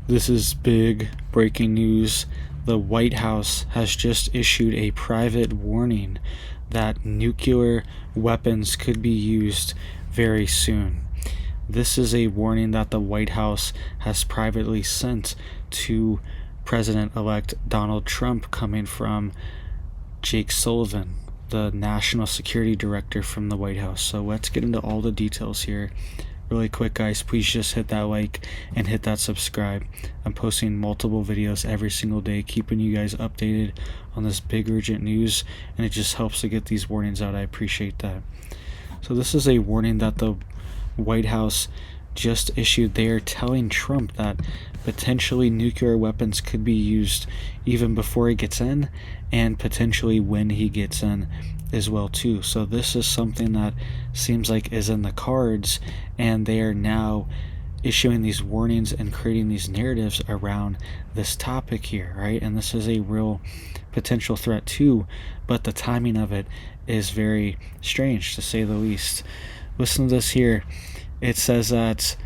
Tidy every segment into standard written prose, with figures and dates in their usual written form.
This is big breaking news. The White House has just issued a private warning that nuclear weapons could be used very soon. This is a warning that the White House has privately sent to President-elect Donald Trump, coming from Jake Sullivan, the National Security Director from the White House. So let's get into all the details here. Really quick, guys, please just hit that like and hit that subscribe. I'm posting multiple videos every single day, keeping you guys updated on this big urgent news, and it just helps to get these warnings out. I appreciate that. So this is a warning that the White House just issued. They are telling Trump that potentially nuclear weapons could be used even before he gets in, and potentially when he gets in as well too. So this is something that seems like is in the cards, and they are now issuing these warnings and creating these narratives around this topic here, right? And this is a real potential threat too, but the timing of it is very strange, to say the least. Listen to this here. It says that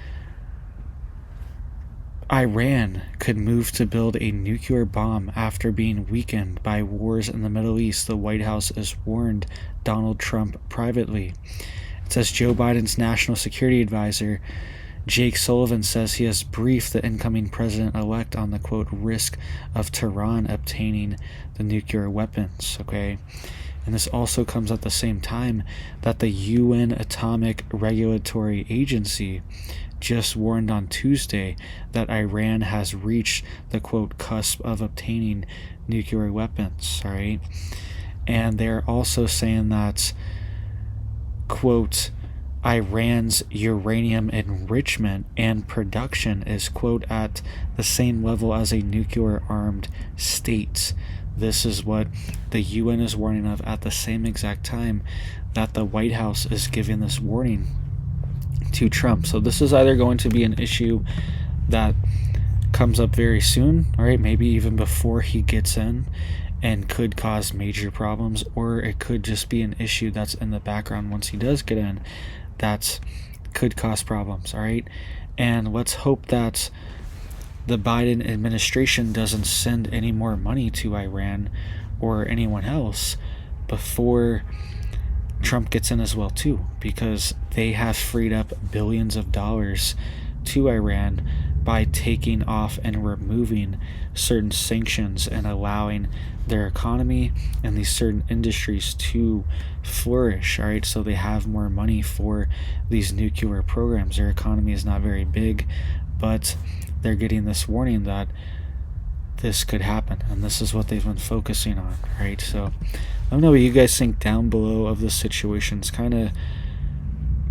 Iran could move to build a nuclear bomb after being weakened by wars in the Middle East. The White House has warned Donald Trump privately. It says Joe Biden's national security advisor, Jake Sullivan, says he has briefed the incoming president-elect on the, quote, risk of Tehran obtaining the nuclear weapons, okay? And this also comes at the same time that the UN Atomic Regulatory Agency just warned on Tuesday that Iran has reached the, quote, cusp of obtaining nuclear weapons, all right? And they're also saying that, quote, Iran's uranium enrichment and production is, quote, at the same level as a nuclear-armed state. This is what the UN is warning of at the same exact time that the White House is giving this warning to Trump. So this is either going to be an issue that comes up very soon, all right, maybe even before he gets in, and could cause major problems, or it could just be an issue that's in the background once he does get in that could cause problems, all right? And let's hope that the Biden administration doesn't send any more money to Iran or anyone else before Trump gets in as well too, because they have freed up billions of dollars to Iran by taking off and removing certain sanctions and allowing their economy and these certain industries to flourish, all right? So they have more money for these nuclear programs. Their economy is not very big, but they're getting this warning that this could happen, and this is what they've been focusing on, right? So I don't know what you guys think down below of this situation. It's kind of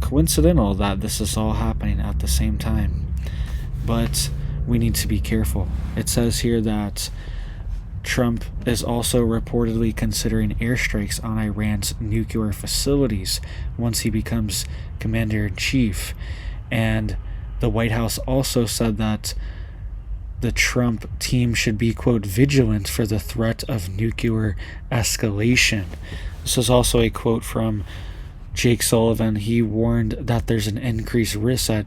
coincidental that this is all happening at the same time, but we need to be careful. It says here that Trump is also reportedly considering airstrikes on Iran's nuclear facilities once he becomes commander-in-chief. And the White House also said that the Trump team should be, quote, vigilant for the threat of nuclear escalation. This is also a quote from Jake Sullivan. He warned that there's an increased risk that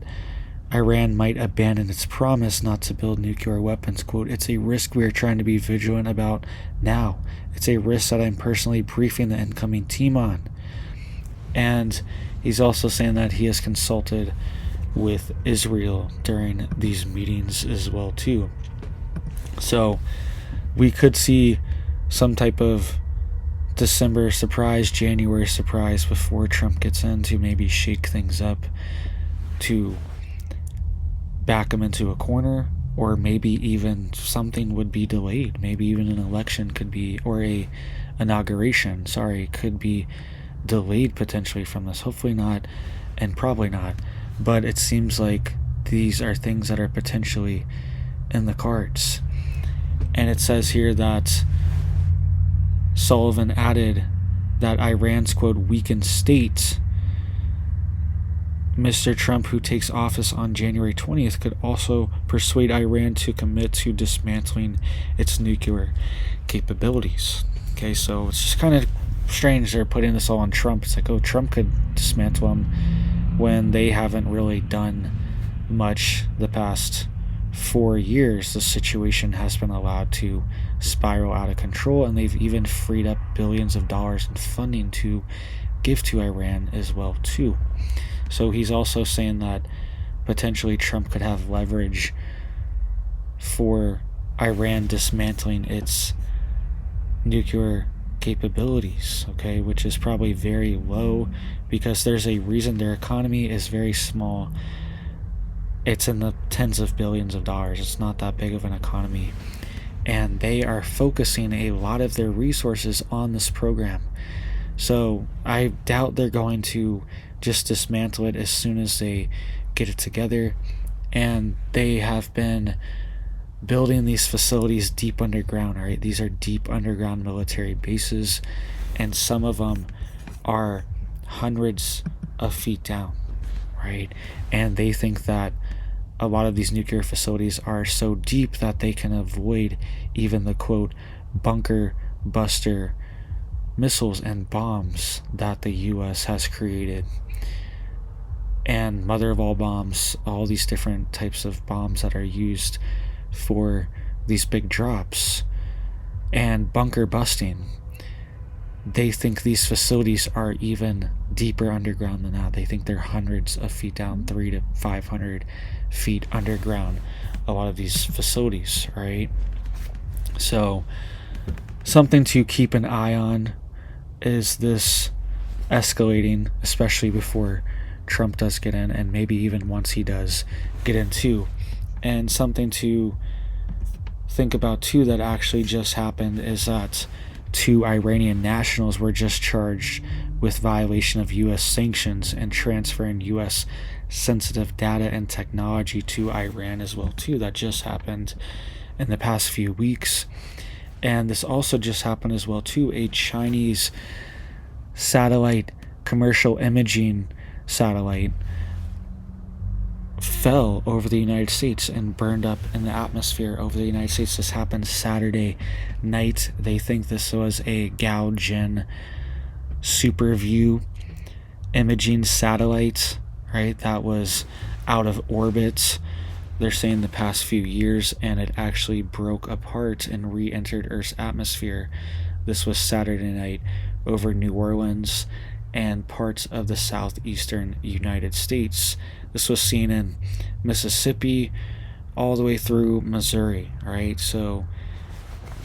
Iran might abandon its promise not to build nuclear weapons. Quote, it's a risk we are trying to be vigilant about now. It's a risk that I'm personally briefing the incoming team on. And he's also saying that he has consulted with Israel during these meetings as well too. So we could see some type of December surprise, January surprise before Trump gets in to maybe shake things up, to back him into a corner, or maybe even something would be delayed. Maybe even an election could be, or a inauguration, could be delayed potentially from this. Hopefully not, and probably not. But it seems like these are things that are potentially in the cards. And it says here that Sullivan added that Iran's, quote, weakened state, Mr. Trump, who takes office on January 20th, could also persuade Iran to commit to dismantling its nuclear capabilities. Okay, so it's just kind of strange they're putting this all on Trump. It's like, oh, Trump could dismantle them when they haven't really done much the past for years, the situation has been allowed to spiral out of control, and they've even freed up billions of dollars in funding to give to Iran as well too. So he's also saying that potentially Trump could have leverage for Iran dismantling its nuclear capabilities, okay, which is probably very low because there's a reason their economy is very small. It's in the tens of billions of dollars. It's not that big of an economy. And they are focusing a lot of their resources on this program. So I doubt they're going to just dismantle it as soon as they get it together. And they have been building these facilities deep underground, right? These are deep underground military bases, and some of them are hundreds of feet down, right? And they think that a lot of these nuclear facilities are so deep that they can avoid even the quote bunker buster missiles and bombs that the US has created. And mother of all bombs, all these different types of bombs that are used for these big drops and bunker busting. They think these facilities are even deeper underground than that. They think they're hundreds of feet down, 300 to 500 feet underground, a lot of these facilities, right? So something to keep an eye on is this escalating, especially before Trump does get in, and maybe even once he does get in too. And something to think about too that actually just happened is that 2 Iranian nationals were just charged with violation of U.S. sanctions and transferring U.S. sensitive data and technology to Iran as well too. That just happened in the past few weeks. And this also just happened as well too. A Chinese satellite, commercial imaging satellite, fell over the United States and burned up in the atmosphere over the United States. This happened Saturday night. They think this was a Gaojin SuperView imaging satellite, right? That was out of orbit, they're saying, the past few years, and it actually broke apart and re-entered Earth's atmosphere. This was Saturday night over New Orleans and parts of the southeastern United States. This was seen in Mississippi all the way through Missouri, right? So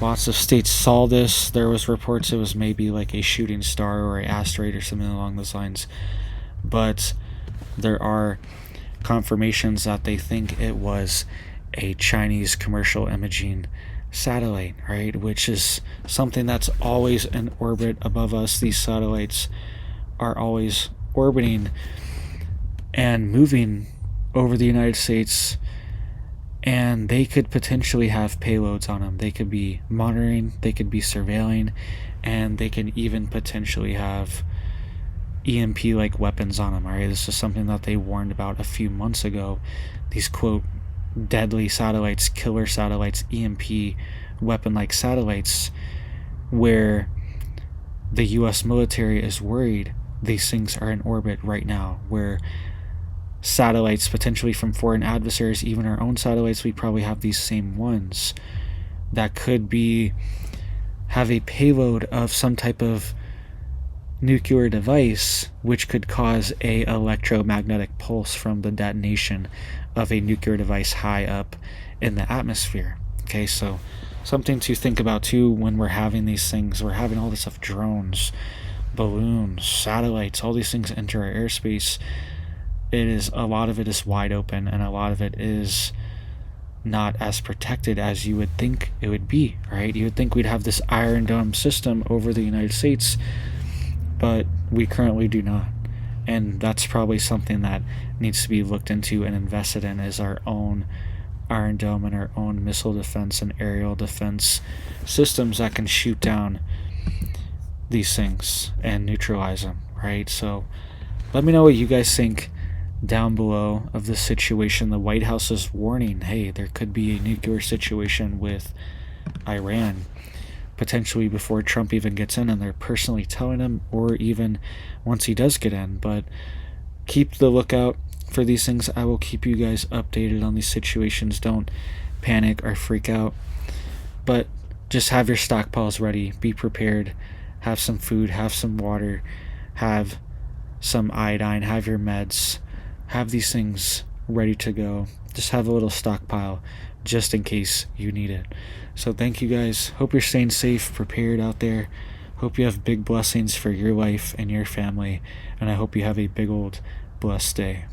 lots of states saw this. There was reports it was maybe like a shooting star or an asteroid or something along those lines. But there are confirmations that they think it was a Chinese commercial imaging satellite, right? Which is something that's always in orbit above us. These satellites are always orbiting and moving over the United States, and they could potentially have payloads on them. They could be monitoring, they could be surveilling, and they can even potentially have EMP-like weapons on them. All right, this is something that they warned about a few months ago. These quote deadly satellites, killer satellites, EMP weapon-like satellites, where the U.S. military is worried these things are in orbit right now, where satellites potentially from foreign adversaries, even our own satellites, we probably have these same ones that could have a payload of some type of nuclear device, which could cause a electromagnetic pulse from the detonation of a nuclear device high up in the atmosphere. Okay, so something to think about too when we're having these things. We're having all this stuff, drones, balloons, satellites, all these things enter our airspace. A lot of it is wide open, and a lot of it is not as protected as you would think it would be, right? You would think we'd have this Iron Dome system over the United States, but we currently do not. And that's probably something that needs to be looked into and invested in, is our own Iron Dome and our own missile defense and aerial defense systems that can shoot down these things and neutralize them, right? So let me know what you guys think down below of this situation. The White House is warning, hey, there could be a nuclear situation with Iran potentially before Trump even gets in, and they're personally telling him, or even once he does get in. But keep the lookout for these things. I will keep you guys updated on these situations. Don't panic or freak out, but just have your stockpiles ready. Be prepared. Have some food, have some water, have some iodine, have your meds, have these things ready to go. Just have a little stockpile just in case you need it. So thank you guys. Hope you're staying safe, prepared out there. Hope you have big blessings for your life and your family, and I hope you have a big old blessed day.